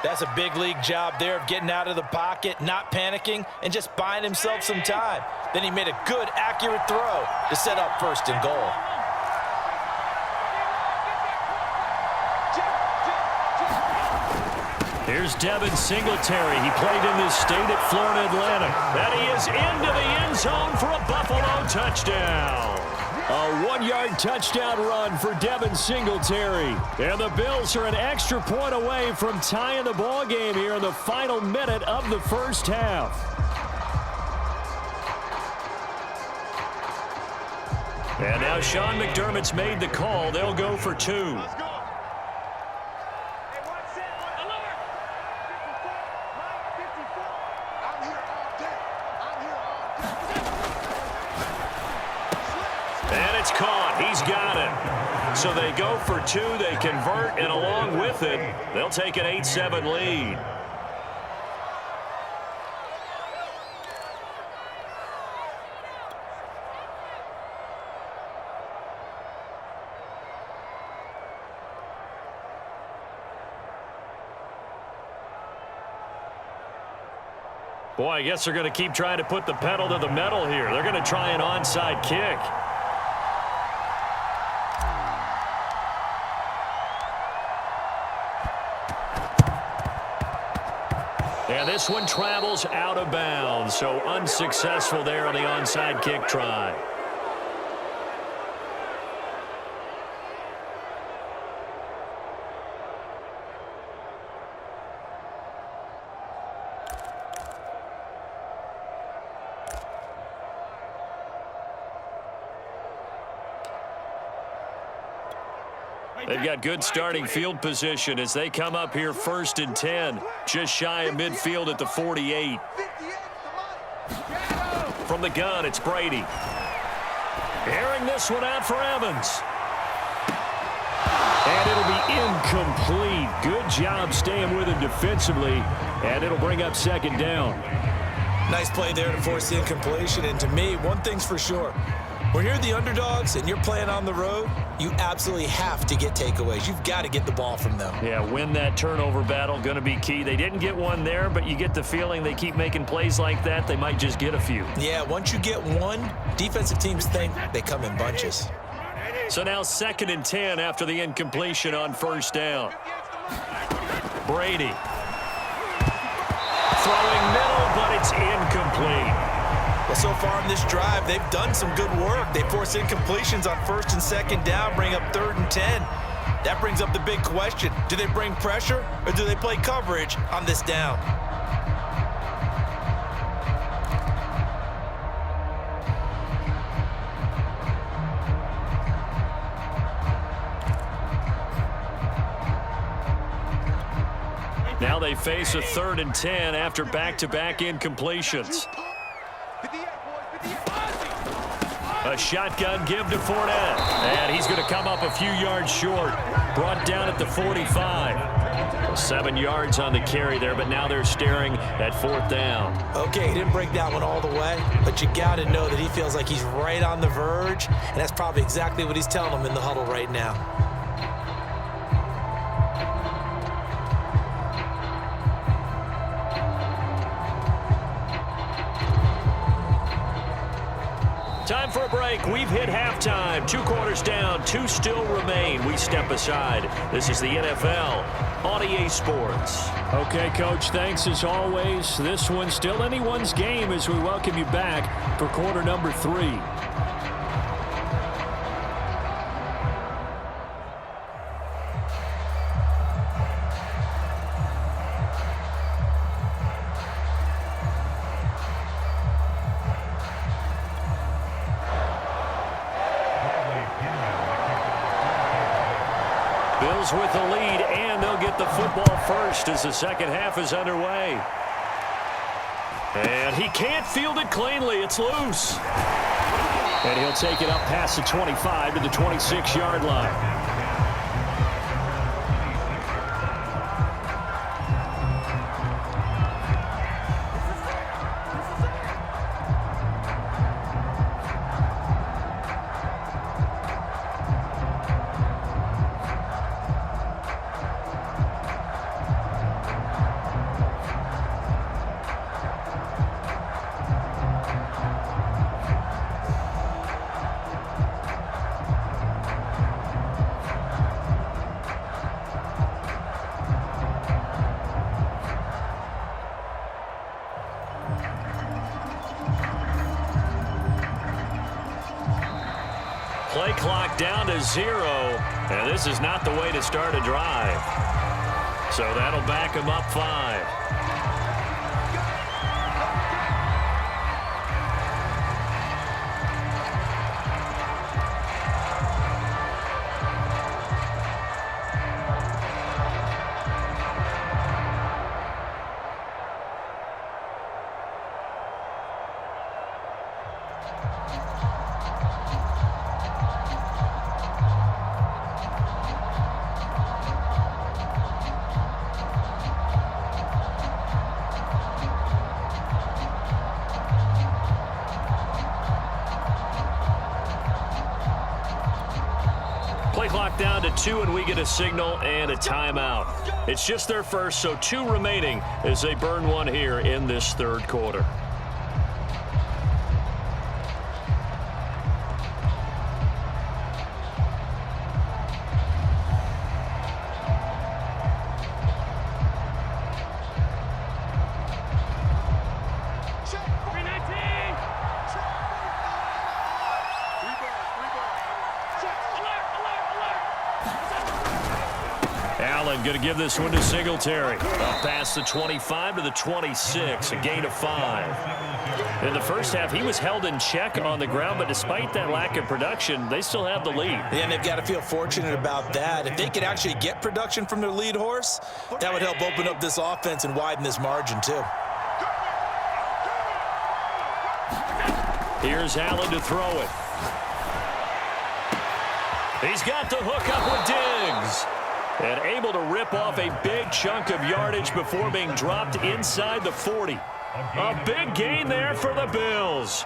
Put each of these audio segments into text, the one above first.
That's a big league job there of getting out of the pocket, not panicking, and just buying himself some time. Then he made a good, accurate throw to set up first and goal. Here's Devin Singletary. He played in this state at Florida Atlantic. And he is into the end zone for a Buffalo touchdown. A 1-yard touchdown run for Devin Singletary. And the Bills are an extra point away from tying the ball game here in the final minute of the first half. And now Sean McDermott's made the call. They'll go for 2. And it's caught. He's got it. So they go for 2. They convert, and along with it, they'll take an 8-7 lead. Boy, I guess they're going to keep trying to put the pedal to the metal here. They're going to try an onside kick. And this one travels out of bounds, so unsuccessful there on the onside kick try. They've got good starting field position as they come up here 1st and 10, just shy of midfield at the 48. From the gun, it's Brady. Airing this one out for Evans. And it'll be incomplete. Good job staying with him defensively, and it'll bring up 2nd down. Nice play there to force the incompletion, and to me, one thing's for sure. When you're the underdogs and you're playing on the road, you absolutely have to get takeaways. You've got to get the ball from them. Yeah, win that turnover battle, going to be key. They didn't get one there, but you get the feeling they keep making plays like that, they might just get a few. Yeah, once you get one, defensive teams think they come in bunches. So now 2nd and 10 after the incompletion on 1st down. Brady. Throwing middle, but it's incomplete. Well, so far in this drive, they've done some good work. They force incompletions on 1st and 2nd down, bring up 3rd and 10. That brings up the big question. Do they bring pressure or do they play coverage on this down? Now they face a 3rd and 10 after back-to-back incompletions. A shotgun give to Fournette. And he's going to come up a few yards short. Brought down at the 45. 7 yards on the carry there, but now they're staring at 4th down. Okay, he didn't break that one all the way, but you got to know that he feels like he's right on the verge, and that's probably exactly what he's telling them in the huddle right now. Time for a break. We've hit halftime. 2 quarters down. 2 still remain. We step aside. This is the NFL on EA Sports. Okay, Coach, thanks as always. This one's still anyone's game as we welcome you back for quarter number 3. Bills with the lead, and they'll get the football first as the second half is underway. And he can't field it cleanly. It's loose. And he'll take it up past the 25 to the 26-yard line. play clock down to 0. And this is not the way to start a drive. So that'll back him up 5. Play clock down to 2, and we get a signal and a timeout. It's just their first, so 2 remaining as they burn one here in this third quarter. Allen going to give this one to Singletary. Up past the 25 to the 26, a gain of 5. In the first half, he was held in check on the ground, but despite that lack of production, they still have the lead. Yeah, and they've got to feel fortunate about that. If they could actually get production from their lead horse, that would help open up this offense and widen this margin too. Here's Allen to throw it. He's got the hook up with Diggs. And able to rip off a big chunk of yardage before being dropped inside the 40. A big gain there for the Bills.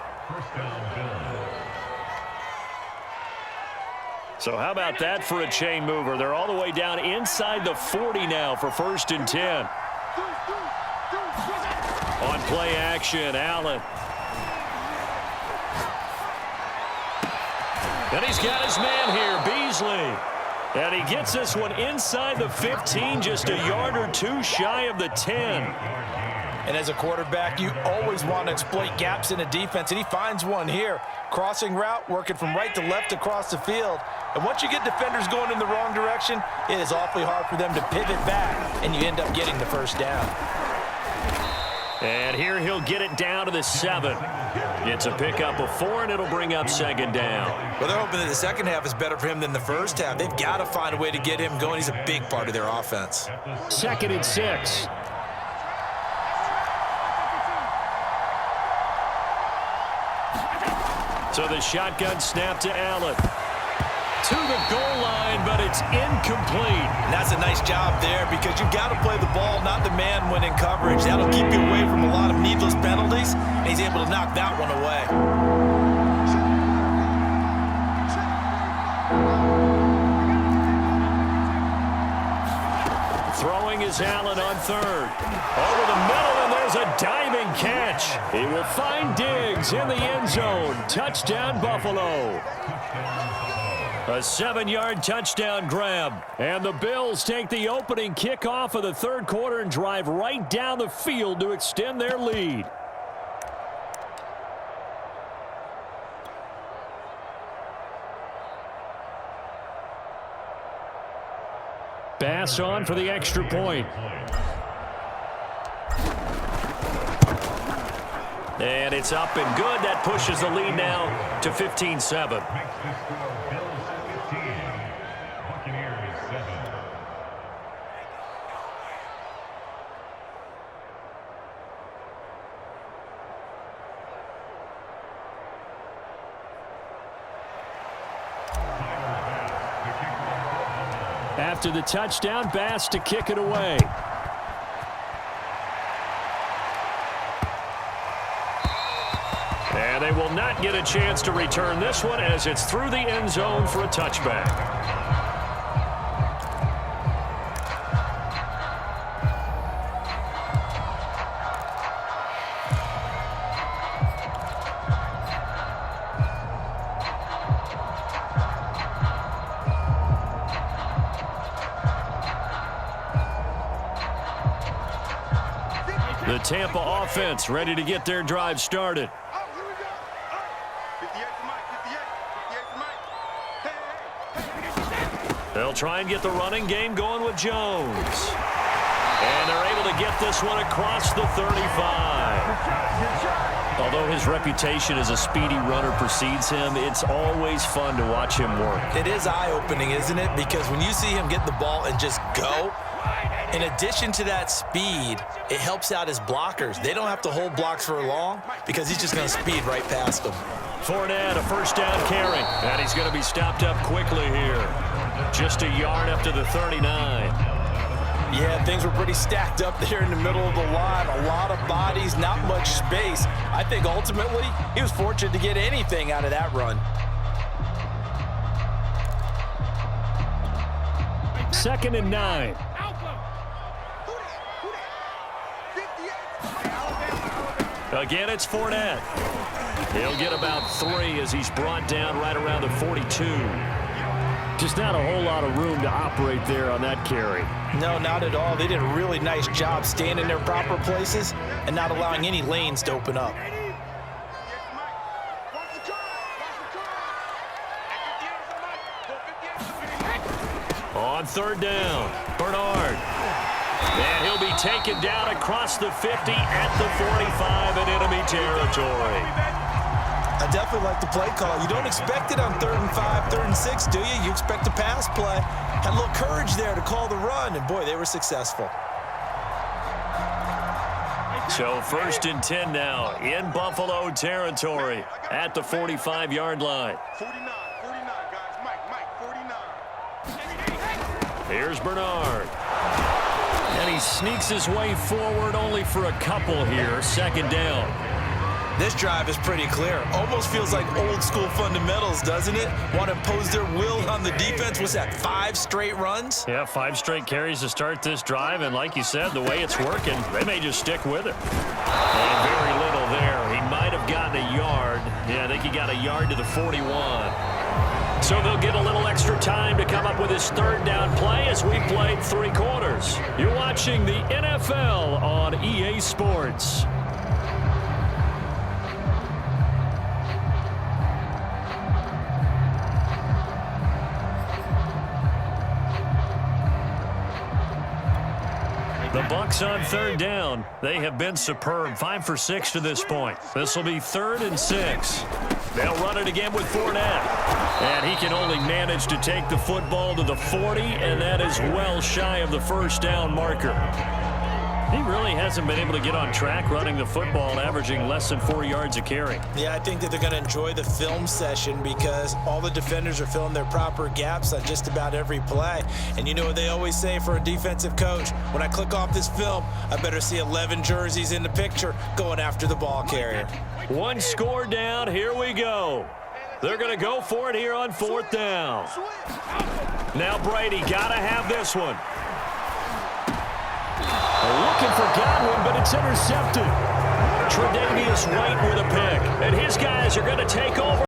So how about that for a chain mover? They're all the way down inside the 40 now for 1st and 10. On play action, Allen. And he's got his man here, Beasley. And he gets this one inside the 15, just a yard or 2 shy of the 10. And as a quarterback, you always want to exploit gaps in a defense, and he finds one here. Crossing route, working from right to left across the field. And once you get defenders going in the wrong direction, it is awfully hard for them to pivot back, and you end up getting the first down. And here he'll get it down to the 7. It's a pickup of 4, and it'll bring up 2nd down. Well, they're hoping that the second half is better for him than the first half. They've got to find a way to get him going. He's a big part of their offense. 2nd and 6. So the shotgun snap to Allen. To the goal line, but it's incomplete. And that's a nice job there because you've got to play the ball, not the man when in coverage. That'll keep you away from a lot of needless penalties, and he's able to knock that one away. Throwing is Allen on 3rd. Over the middle, and there's a diving catch. He will find Diggs in the end zone. Touchdown, Buffalo. A 7-yard touchdown grab. And the Bills take the opening kickoff of the third quarter and drive right down the field to extend their lead. Bass on for the extra point. And it's up and good. That pushes the lead now to 15-7. After the touchdown, Bass to kick it away. And they will not get a chance to return this one as it's through the end zone for a touchback. The Tampa offense ready to get their drive started. try and get the running game going with Jones. And they're able to get this one across the 35. Although his reputation as a speedy runner precedes him, it's always fun to watch him work. It is eye-opening, isn't it? Because when you see him get the ball and just go, in addition to that speed, it helps out his blockers. They don't have to hold blocks for long because he's just going to speed right past them. Fournette, a first down carry. And he's going to be stopped up quickly here. Just a yard up to the 39. Yeah, things were pretty stacked up there in the middle of the line. A lot of bodies, not much space. I think ultimately he was fortunate to get anything out of that run. Second and 9. Again, it's Fournette. He'll get about 3 as he's brought down right around the 42. Just not a whole lot of room to operate there on that carry. No, not at all. They did a really nice job staying in their proper places and not allowing any lanes to open up. On third down, Bernard. And he'll be taken down across the 50 at the 45 in enemy territory. I definitely like the play call. You don't expect it on 3rd and 5, 3rd and 6, do you? You expect a pass play. Had a little courage there to call the run, and boy, they were successful. So 1st and 10 now in Buffalo territory at the 45-yard line. 49, guys. Mike, 49. Here's Bernard. And he sneaks his way forward only for a couple here. 2nd down. This drive is pretty clear. Almost feels like old school fundamentals, doesn't it? Want to impose their will on the defense. Was that 5 straight runs? Yeah, 5 straight carries to start this drive. And like you said, the way it's working, they may just stick with it. And very little there. He might have gotten a yard. Yeah, I think he got a yard to the 41. So they'll get a little extra time to come up with his 3rd down play as we played 3 quarters. You're watching the NFL on EA Sports. The Bucs on 3rd down. They have been superb. 5 for 6 to this point. This will be 3rd and 6. They'll run it again with Fournette. And he can only manage to take the football to the 40, and that is well shy of the 1st down marker. He really hasn't been able to get on track running the football and averaging less than 4 yards a carry. Yeah, I think that they're going to enjoy the film session because all the defenders are filling their proper gaps on just about every play. And you know what they always say for a defensive coach? When I click off this film, I better see 11 jerseys in the picture going after the ball carrier. 1 score down. Here we go. They're going to go for it here on 4th down. Now Brady got to have this one. Looking for Godwin, but it's intercepted. Tre'Davious White with a pick. And his guys are going to take over.